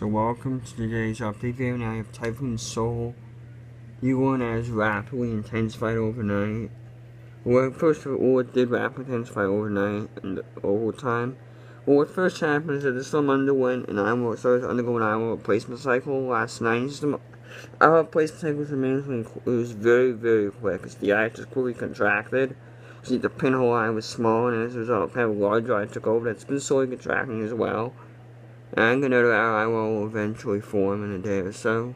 So welcome to today's update video. Now you have Typhoon Soudelor. Has rapidly intensified overnight. Well, first of all, it did rapidly intensify overnight and over time. Well, what first happened is that the storm underwent started undergoing an annual replacement cycle last night. Our replacement cycle was amazingly it was very, very quick. As the ice just quickly contracted. See, the pinhole eye was small, and as a result, kind of larger eye took over. That's been slowly contracting as well. And another eye will eventually form in a day or so.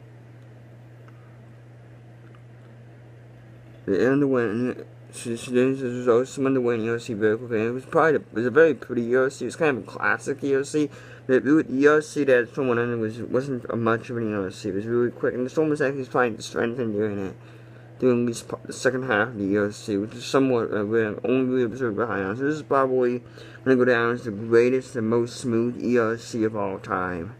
The underwent, as a result, some underwent ERC very quickly. It was a very pretty ERC. It was kind of a classic ERC. The ERC that someone under wasn't much of an ERC. It was really quick, and the storm was actually trying to strengthen during it. During at least the second half of the ERC, which is somewhat only really observed behind us. So this is probably going to go down as the greatest and most smooth ERC of all time.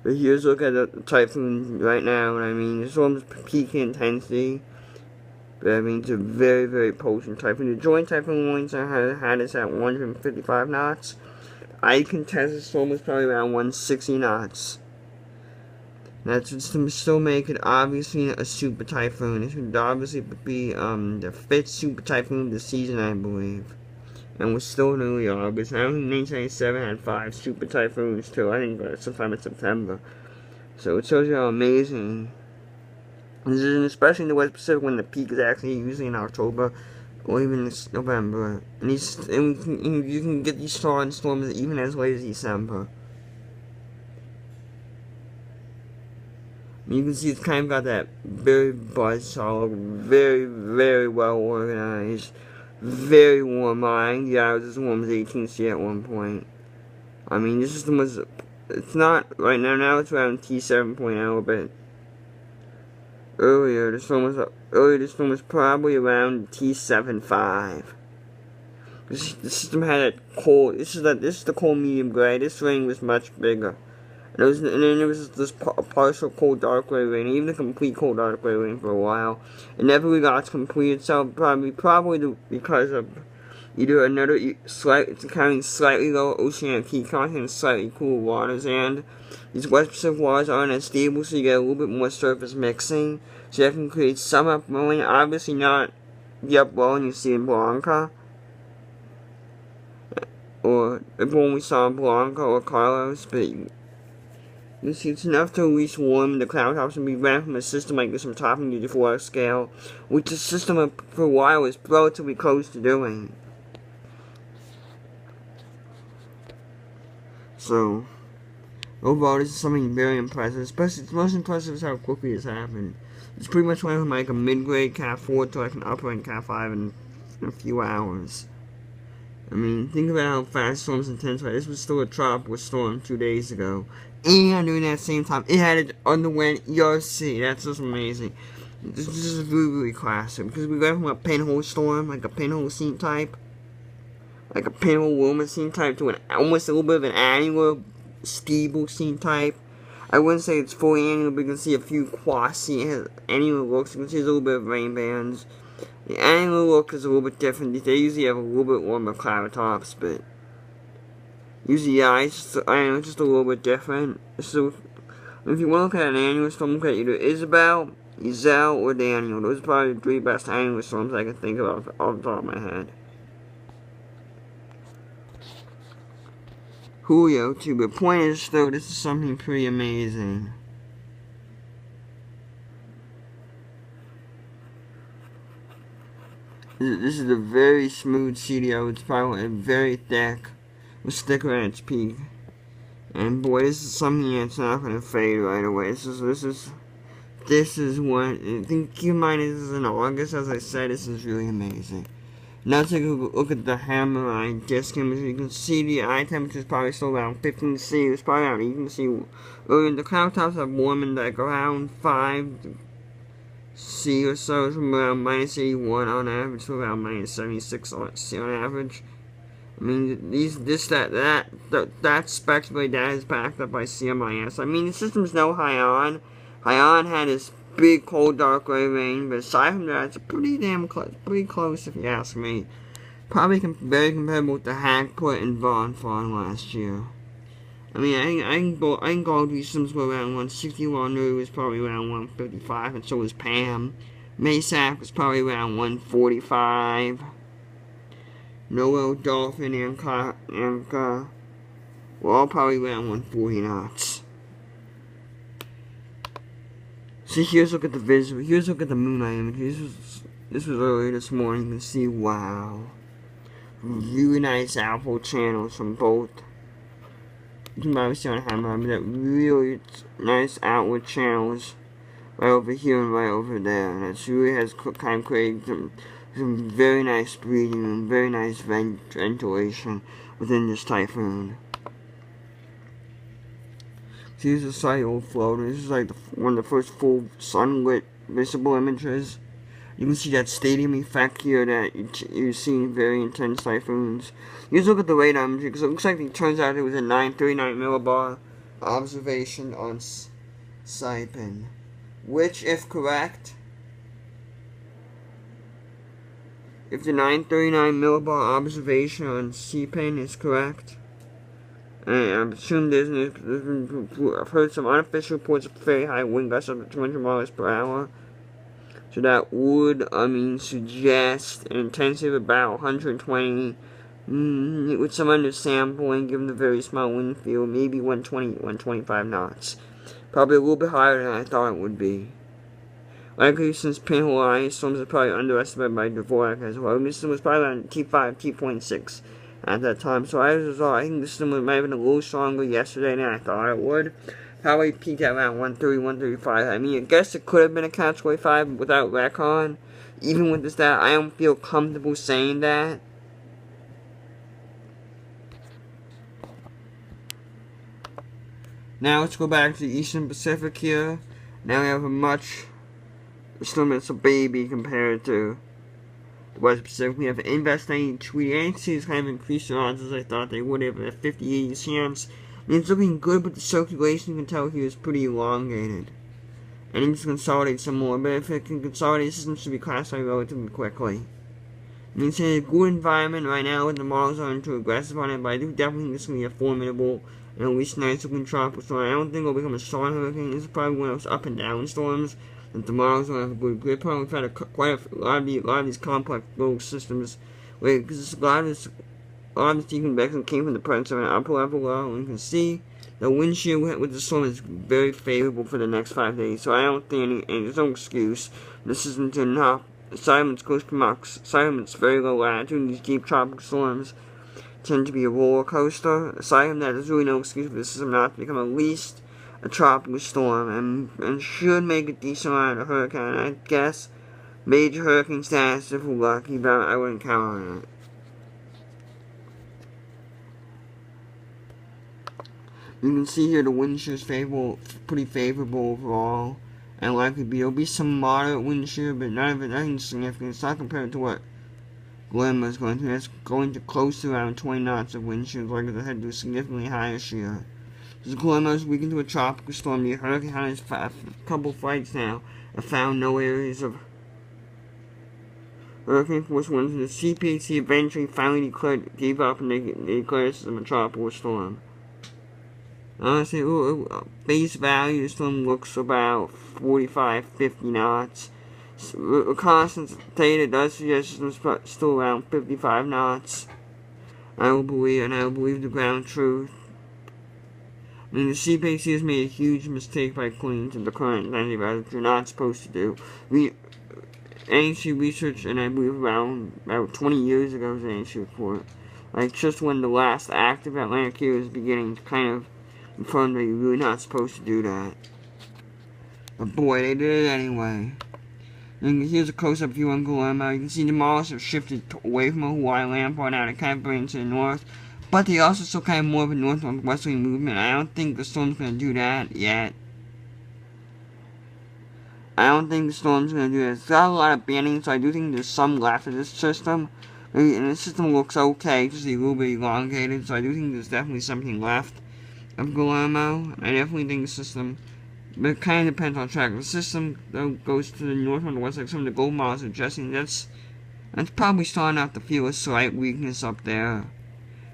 But here's a look at the typhoon right now, and I mean, the storm's peak intensity. But I mean, it's a very, very potent typhoon. The joint typhoon warnings had us at 155 knots. I can test the storm was probably around 160 knots. That would still make it obviously a super typhoon. This would obviously be the 5th super typhoon of the season, I believe. And we're still in early August. I think 1997 had 5 super typhoons too. I think sometime in September. So it shows you how amazing. This is especially in the West Pacific when the peak is actually usually in October or even in November. And you can get these storms even as late as December. You can see it's kind of got that very buzzsaw, very, very well organized, very warm line. Yeah, it was as warm as 18 C at one point. I mean, this system was, it's not, right now it's around T7.0, but earlier the storm was probably around T7.5. The system had a cold, this is the cold medium gray, this rain was much bigger. And then there was this partial cold dark gray rain, even a complete cold dark gray rain for a while. It never really got to complete itself, probably because of either another carrying slightly lower oceanic heat content and slightly cooler waters, and these West Pacific waters aren't as stable, so you get a little bit more surface mixing, so that can create some upwelling. Obviously not the upwelling you see in Blanca, or when we saw Blanca or Carlos, but you see, it's enough to at least warm the cloud tops and be ran from a system like this from topping the 4 scale, which the system for a while was relatively close to doing. So, overall, this is something very impressive. Especially, the most impressive is how quickly this happened. It's pretty much went from like a mid-grade Cat 4 to like an upper-end Cat 5 in a few hours. I mean, think about how fast storms intensify. This was still a tropical storm 2 days ago. And during that same time, it had underwent ERC. That's just amazing. This is really, really classic. Because we went from a pinhole storm, like a pinhole scene type, like a pinhole Wilma scene type, to almost a little bit of an annular stable scene type. I wouldn't say it's fully annular, but you can see a few quasi-annular looks. You can see there's a little bit of rain bands. The annular look is a little bit different. They usually have a little bit warmer cloud tops, but usually, yeah, it's just a little bit different. So, if you want to look at an annular storm, look at either Isabel, Iselle, or Daniel. Those are probably the 3 best annular storms I can think of off the top of my head. Julio, too, but point is, though, this is something pretty amazing. This is a very smooth CDO. It's probably very thick. Was thicker at its peak, and boy, this is something that's not going to fade right away. This is what. Keep in mind, this is in August. As I said, this is really amazing. Now take a look at the hammer eye disk image. You can see the eye temperature is probably still around 15 C. It's probably around, you can see the cloud tops have warmed like around 5 C or so, from around minus 81 on average to around minus 76 C on average. I mean, that speculated data is backed up by CMIS. I mean, the system's no Haiyan. Haiyan had this big, cold, dark gray rain, but aside from that, it's pretty pretty close if you ask me. Probably very comparable with the Hackput and Von Fawn last year. I mean, I can go these systems go around 160, while Nuri was probably around 155, and so was Pam. Maysak was probably around 145. Noel, Dolphin, and Anka were all probably around 140 knots. So here's a look at the visual. Here's a look at the moonlight image. This was early this morning. You can see, wow, really nice output channels from both. You can probably see on camera, but that really nice outward channels right over here and right over there. And it really has kind of created some very nice breathing and very nice ventilation within this Typhoon. So here's a slight old floater. This is like one of the first full sunlit visible images. You can see that stadium effect here that you see in very intense Typhoons. You just look at the radar imagery, because it looks like it turns out it was a 939 millibar observation on Saipan, which, if correct, if the 939 millibar observation on Saipan is correct, and I assume I've heard some unofficial reports of very high wind gusts up to 200 miles per hour. So that would, suggest an intensity of about 120, with some undersampling, given the very small wind field, maybe 120, 125 knots. Probably a little bit higher than I thought it would be. Likely, since pinhole ice storms are probably underestimated by Dvorak as well. This system was probably around T5, T.6 at that time. So as a result, I think the system might have been a little stronger yesterday than I thought it would. Probably peaked at around 130, 135. I mean, I guess it could have been a Category 5 without recon. Even with this stat, I don't feel comfortable saying that. Now let's go back to the Eastern Pacific here. Now we have it's a baby compared to the West Pacific. We have Investigating Tweety. ANCs kind of increased their odds as I thought they would have at 50, 80 chance. I mean, it's looking good, but the circulation, you can tell here, is pretty elongated. And it needs to consolidate some more, but if it can consolidate, the system should be classified relatively quickly. I mean, it's in a good environment right now, and the models aren't too aggressive on it, but I do definitely think this is going to be a formidable and at least nice looking tropical storm. I don't think it'll become a strong hurricane. This is probably one of those up and down storms that the models don't have a good grip on. We've had quite a lot of these complex little systems, because a lot of this deconvection came from the presence of an upper level low, and you can see the wind shear with the storm is very favorable for the next 5 days. So I don't think there's no excuse. This isn't enough. Assignments close to max. Assignments very low latitude. These deep tropical storms tend to be a roller coaster. Aside from that, there's really no excuse for this system not to become at least a tropical storm, and should make a decent amount of hurricane. I guess major hurricane status if we're lucky, but I wouldn't count on it. You can see here the wind shear is pretty favorable overall, and likely there'll be some moderate wind shear, but nothing significant. It's not compared to what Guillermo is going to. That's going to close to around 20 knots of wind shear, like I had to a significantly higher shear. Because Guillermo is weakened to a tropical storm. The hurricane has a couple flights now have found no areas of hurricane force winds, and the CPC eventually finally gave up and they declared this as a tropical storm. Honestly, base value, the storm looks about 45, 50 knots. Constant data does suggest it's still around 55 knots. I will believe the ground truth. I mean, the CPC has made a huge mistake by clinging to the current antibiotics, which you're not supposed to do. ANC research, and I believe about 20 years ago was an ANC report. Like, just when the last active Atlantic year was beginning to kind of confirm that you're really not supposed to do that. But boy, they did it anyway. And here's a close-up view on Guillermo. You can see the models have shifted away from a Hawaii landfall now. They're kind of bringing to the north. But they also still kind of more of a north-northwesterly movement. I don't think the storm's going to do that yet. I don't think the storm's going to do that. It's got a lot of banding, so I do think there's some left of this system. And the system looks okay, just a little bit elongated. So I do think there's definitely something left of Guillermo. I definitely think the system, but it kind of depends on track. If the system though goes to the north and the west, like some of the gold models are suggesting, that's probably starting out to feel a slight weakness up there.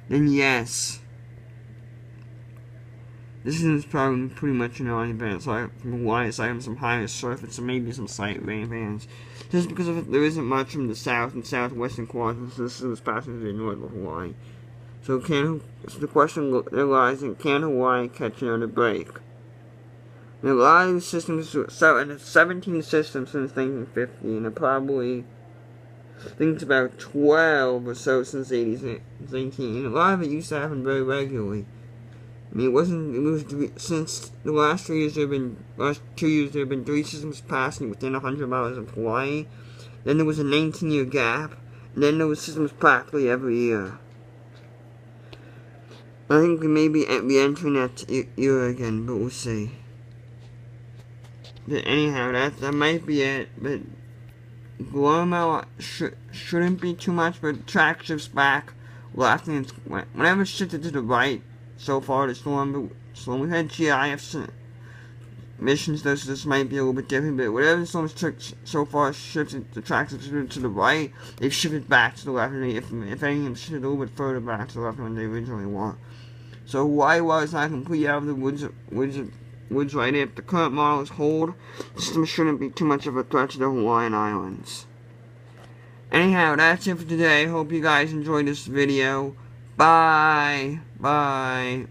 Then yes, This is probably pretty much an event, so from Hawaii, aside from some higher surface and maybe some sight rain bands. Just because there isn't much from the south and southwestern quadrants, this is passing through north of Hawaii. So the question lies in, can Hawaii catch another break? And a lot of these systems, and it's 17 systems since 1950, and it probably, I think it's about 12 or so since 18. And a lot of it used to happen very regularly. I mean, since the last 2 years there have been 3 systems passing within 100 miles of Hawaii. Then there was a 19-year gap, and then there was systems practically every year. I think we may be entering that era again, but we'll see. But anyhow, that might be it. But Guillermo shouldn't be too much, but track shifts back. Whenever it's shifted to the right, so far the storm we've had GIF missions, so this might be a little bit different, but whatever the storm's so far shifted, the tracks have shifted to the right, they've shifted back to the left, and if anything, shifted a little bit further back to the left than they originally were. So Hawaii, while it's not completely out of the woods right now, if the current models hold, the system shouldn't be too much of a threat to the Hawaiian Islands. Anyhow, that's it for today. Hope you guys enjoyed this video. Bye. Bye.